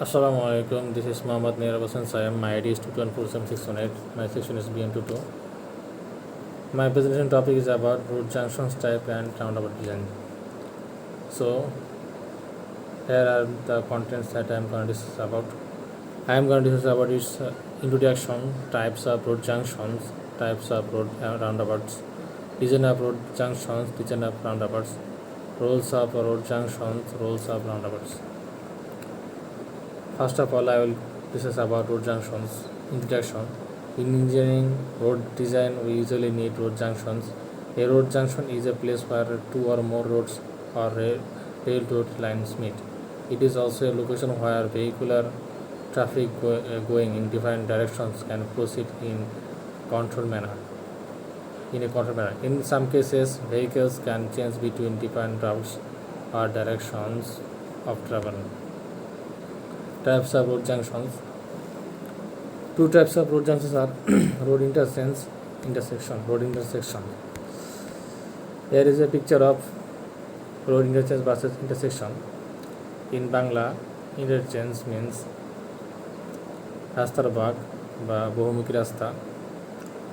Assalamu alaikum. This is Muhammad Nirav Hasan Sayam. My ID is 2147618. My section is BM22. My presentation topic is about road junctions type and roundabout design. So here are the contents that I am going to discuss about. I am going to discuss about its introduction, types of road junctions, types of road roundabouts, design of road junctions, design of roundabouts, roles of road junctions, roles of roundabouts. First of all, I will discuss about road junctions. Introduction. In engineering road design, we usually need road junctions. A road junction is a place where two or more roads or railroad lines meet. It is also a location where vehicular traffic going in different directions can proceed in controlled manner. In some cases, vehicles can change between different routes or directions of travel. Types of road junctions. Two types of road junctions are road road intersection. Here is a picture of road interchange versus intersection. In Bangla, interchange means রাস্তার bug বা বহুমুখী রাস্তা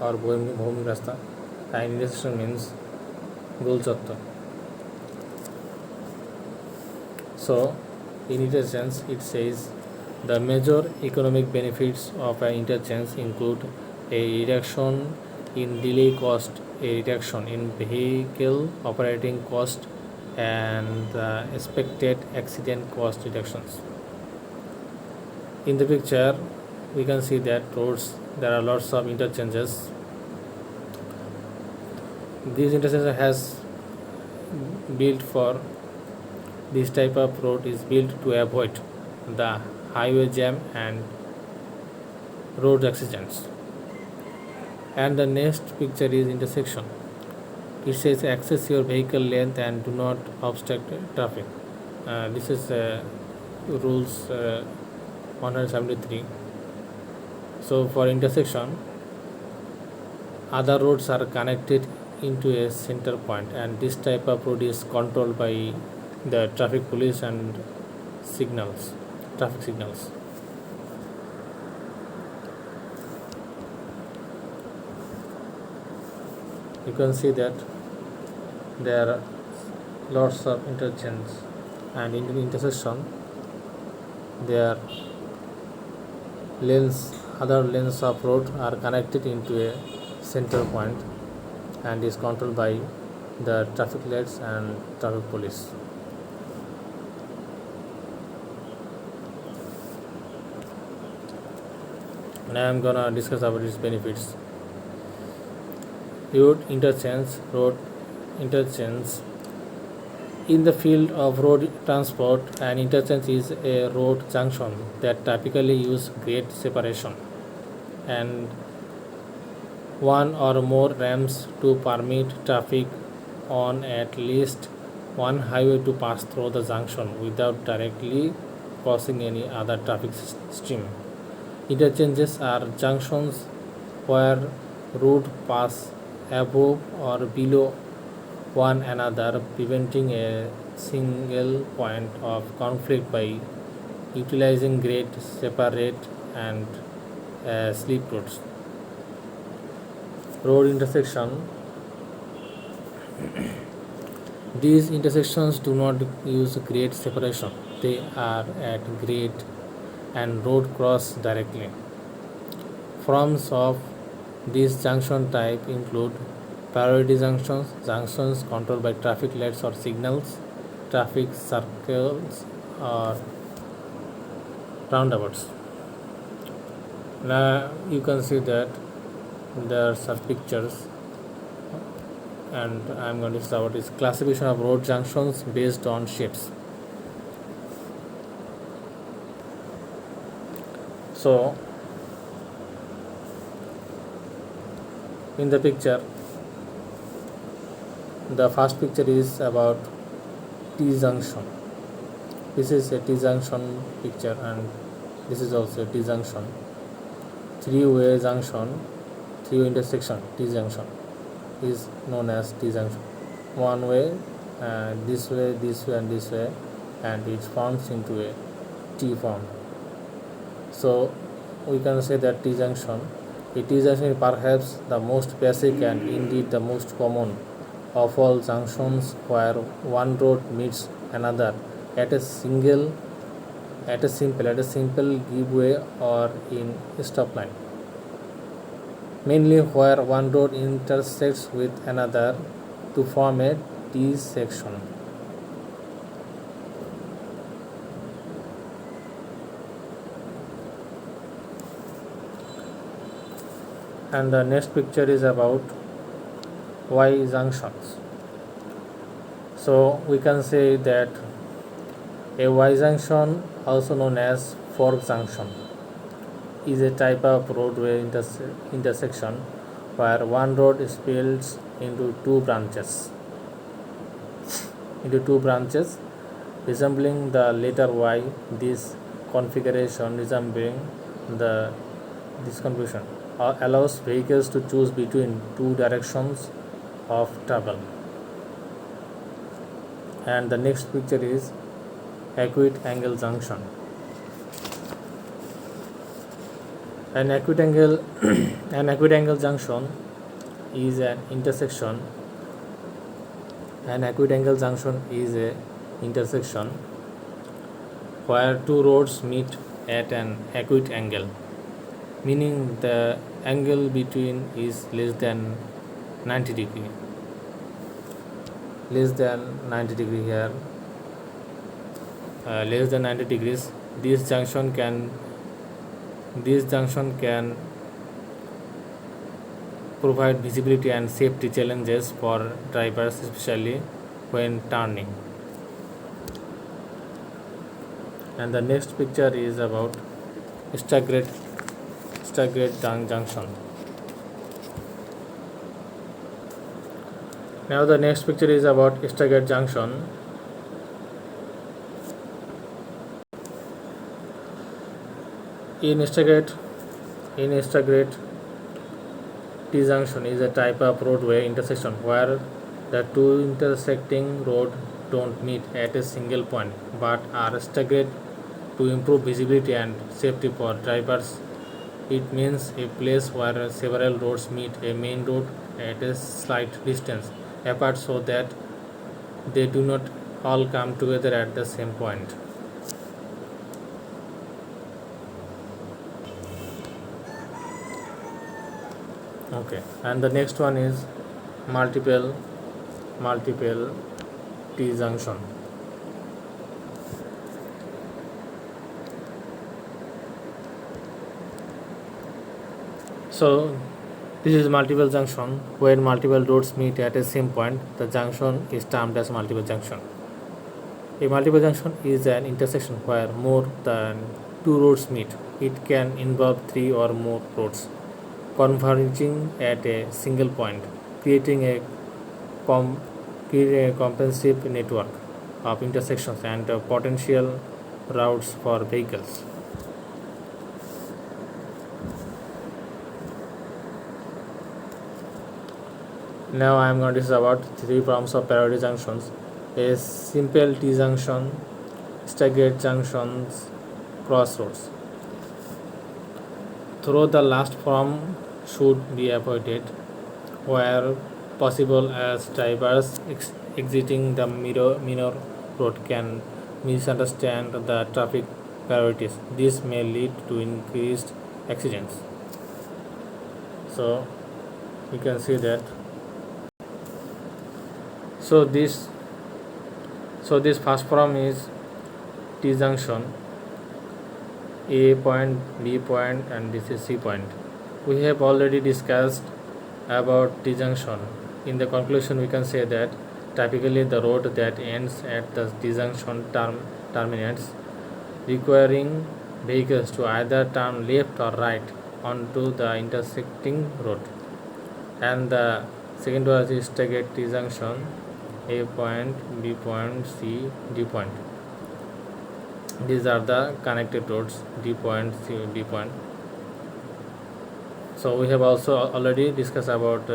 or বহুমুখী রাস্তা, and intersection means গোল চত্বর. So in interchange it says the major economic benefits of an interchange include a reduction in delay cost, a reduction in vehicle operating cost, and the expected accident cost reductions. In the picture, we can see that there are lots of interchanges. This interchange has built for this type of road is built to avoid the highway jam and road accidents. And the next picture is intersection. It says access your vehicle length and do not obstruct traffic. This is rules 173. So for intersection, other roads are connected into a center point, and this type of road is controlled by the traffic police and traffic signals. You can see that there are lots of interchange, and in the intersection there other lanes of road are connected into a center point and is controlled by the traffic lights and traffic police. Now I am gonna discuss about its benefits. Road interchange. In the field of road transport, an interchange is a road junction that typically use grade separation and one or more ramps to permit traffic on at least one highway to pass through the junction without directly crossing any other traffic stream. Interchanges are junctions where roads pass above or below one another, preventing a single point of conflict by utilizing grade separate and slip roads. Road intersection. These intersections do not use grade separation. They are at grade and road cross directly. Forms of this junction type include priority junctions controlled by traffic lights or signals, traffic circles, or roundabouts. Now you can see that there are some pictures, and I am going to talk about this classification of road junctions based on shapes. So in the picture, the first picture is about T junction. This is a T junction picture, and this is also a T junction. Three-way intersection T junction is known as T junction. One way, this way, and this way, and it forms into a T form. So we can say that T junction. A T junction is perhaps the most basic and indeed the most common of all junctions where one road meets another at a simple giveaway or in stop line. Mainly where one road intersects with another to form a T section. And the next picture is about Y junctions. So we can say that a Y junction, also known as fork junction, is a type of roadway intersection where one road splits into two branches resembling the letter Y. This configuration allows vehicles to choose between two directions of travel. And the next picture is acute angle junction. An acute angle junction is an intersection. An acute angle junction is a intersection where two roads meet at an acute angle, meaning the angle between is less than 90 degree. Less than 90 degree here. Less than 90 degrees. This junction can provide visibility and safety challenges for drivers, especially when turning. And the next picture is about staggered junction. Now the next picture is about staggered junction. In staggered T junction is a type of roadway intersection where the two intersecting roads don't meet at a single point but are staggered to improve visibility and safety for drivers. It means a place where several roads meet a main road at a slight distance apart so that they do not all come together at the same point. Okay, and the next one is multiple T junction. So this is multiple junction where multiple roads meet at a same point. The junction is termed as multiple junction. A multiple junction is an intersection where more than two roads meet. It can involve three or more roads converging at a single point, creating a comprehensive network of intersections and potential routes for vehicles. Now I am going to discuss about three forms of parallel junctions: a simple T junction, staggered junctions, crossroads. Though the last form should be avoided where possible, as drivers exiting the minor road can misunderstand the traffic priorities. This may lead to increased accidents. So you can see that. So this first form is T junction, A point, B point, and this is C point. We have already discussed about T junction. In the conclusion, we can say that typically the road that ends at the T junction terminates, requiring vehicles to either turn left or right onto the intersecting road. And the second was is staggered T junction, A point, B point, C, D point. These are the connected roads, D point, C, D point. So we have also already discussed about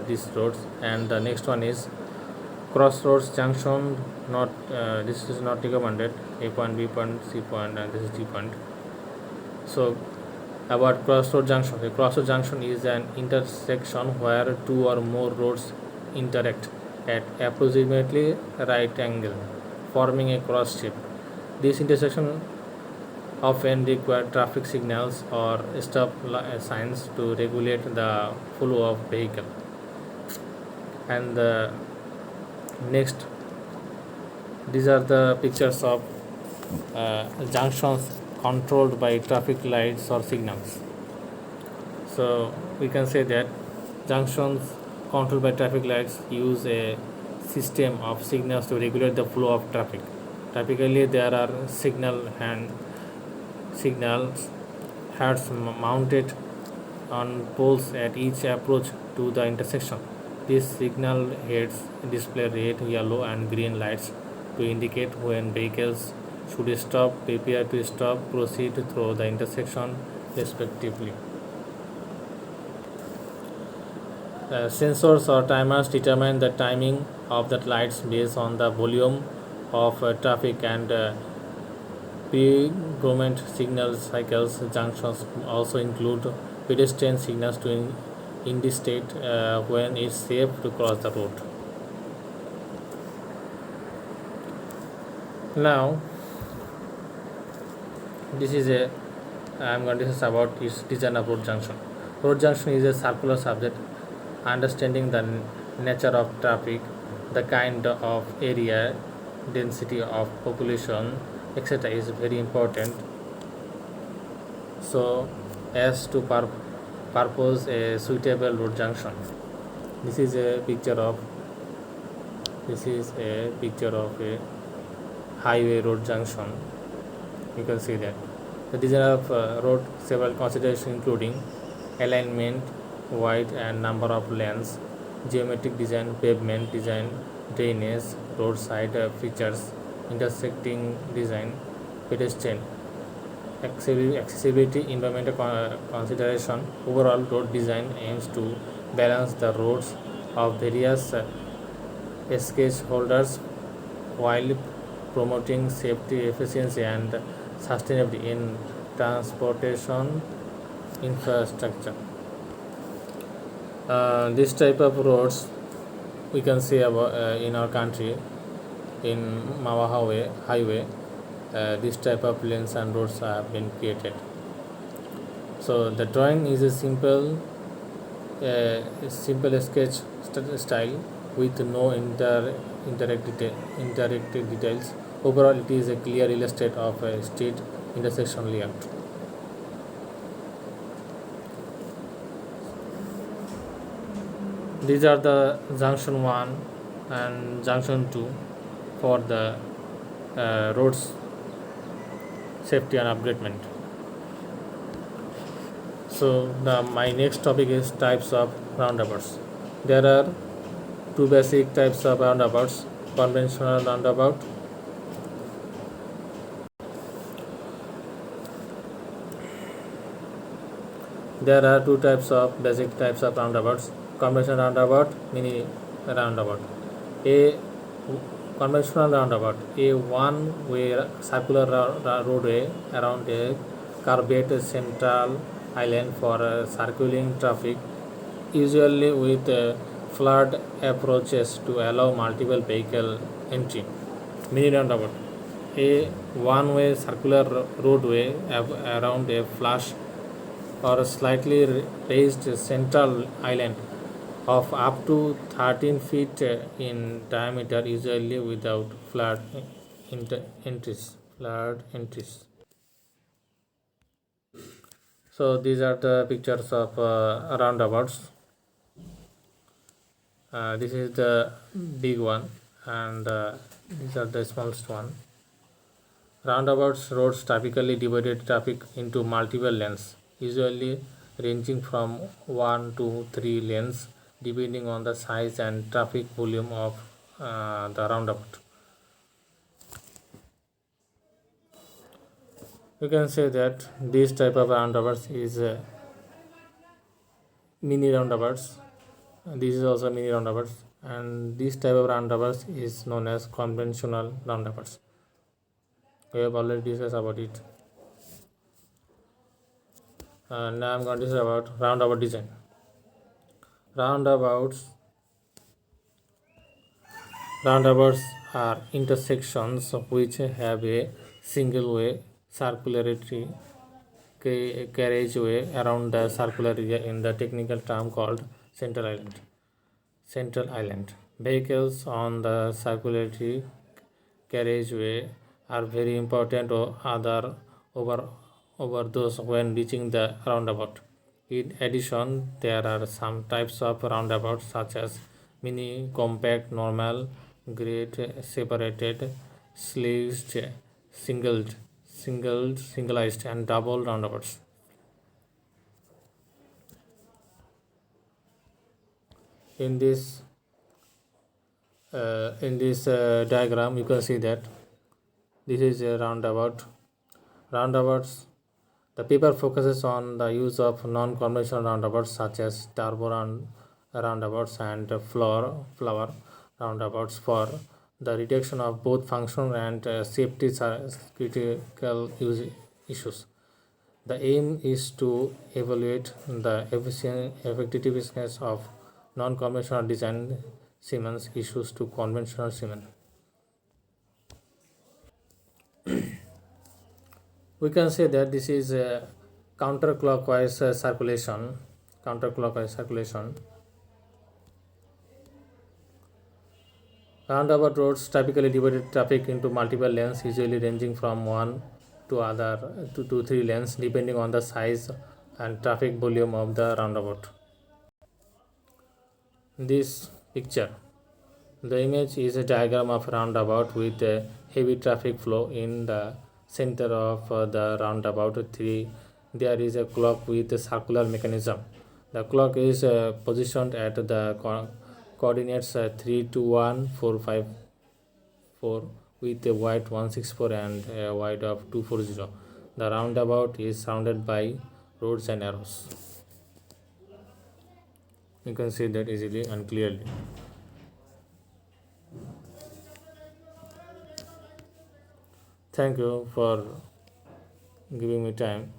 these roads. And the next one is crossroads junction. not this is not recommended. A point, B point, C point, and this is D point. So about crossroad junction. A crossroad junction is an intersection where two or more roads interact at approximately right angle, forming a cross shape. This intersection often require traffic signals or stop signs to regulate the flow of vehicle. And next, these are the pictures of junctions controlled by traffic lights or signals. So we can say that junctions controlled by traffic lights use a system of signals to regulate the flow of traffic. Typically, there are signals heads mounted on poles at each approach to the intersection. These signal heads display red, yellow, and green lights to indicate when vehicles should stop, prepare to stop, proceed through the intersection, respectively. Sensors or timers determine the timing of the lights based on the volume of traffic and pre-government signal cycles. Junctions also include pedestrian signals to indicate when it's safe to cross the road. Now, this is a I'm going to discuss about its design of road junction. Road junction is a circular subject. Understanding the nature of traffic, the kind of area, density of population, etc. is very important. So, as to purpose a suitable road junction. This is a picture of a highway road junction. You can see that the design of road several considerations including alignment, width and number of lanes, geometric design, pavement design, drainage, roadside features, intersecting design, pedestrian accessibility, environmental consideration. Overall, road design aims to balance the roads of various stakeholders while promoting safety, efficiency, and sustainability in transportation infrastructure. This type of roads we can see about in our country in Mawa highway. This type of lanes and roads have been created. So the drawing is a simple sketch style with no interactive details. Overall, it is a clear illustration of a street intersection layout. These are the junction 1 and junction 2 for the roads safety and upgradement. So my next topic is types of roundabouts. There are two basic types of roundabouts: conventional roundabout. There are two basic types of roundabouts: conventional roundabout, mini roundabout. A conventional roundabout, a one-way circular roadway around a curved central island for circulating traffic, usually with flood approaches to allow multiple vehicle entry. Mini roundabout, a one-way circular roadway around a flush or a slightly raised central island of up to 13 feet in diameter, usually without entries. Flood entries. So these are the pictures of roundabouts. This is the big one, and these are the smallest one. Roundabouts roads typically divided traffic into multiple lanes, usually ranging from 1 to 3 lanes, depending on the size and traffic volume of the roundabout. You can say that this type of roundabouts is mini roundabouts. This is also mini roundabouts, and this type of roundabouts is known as conventional roundabouts. We have already discussed about it. Now I'm going to discuss about roundabout design. Roundabouts Roundabouts are intersections which have a single way circularity carriageway around the circular area in the technical term called central island. Central island. Vehicles on the circularity carriageway are very important over over those when reaching the roundabout. In addition, there are some types of roundabouts such as mini, compact, normal, grade, separated, sliced, singleized, and double roundabouts. In this diagram, you can see that this is a roundabout. Roundabouts. The paper focuses on the use of non-conventional roundabouts such as roundabouts and flower roundabouts for the reduction of both functional and safety critical issues. The aim is to evaluate the effectiveness of non-conventional design cements issues to conventional cement. We can say that this is a counterclockwise circulation. Counterclockwise circulation. Roundabout roads typically divide traffic into multiple lanes, usually ranging from one to other to three lanes, depending on the size and traffic volume of the roundabout. This picture, the image is a diagram of roundabout with a heavy traffic flow in the center of the roundabout. There is a clock with a circular mechanism. The clock is positioned at the coordinates 3 2 1 4 5 4 with a wide 164 and a wide of 240. The roundabout is surrounded by roads and arrows. You can see that easily and clearly. Thank you for giving me time.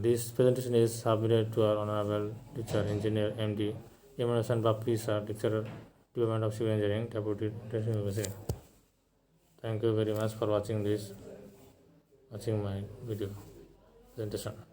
This presentation is submitted to our Honorable Teacher Engineer MD Emerson Bappi Sir, Lecturer, Department of Civil Engineering, Deputy University. Thank you very much for watching my video presentation.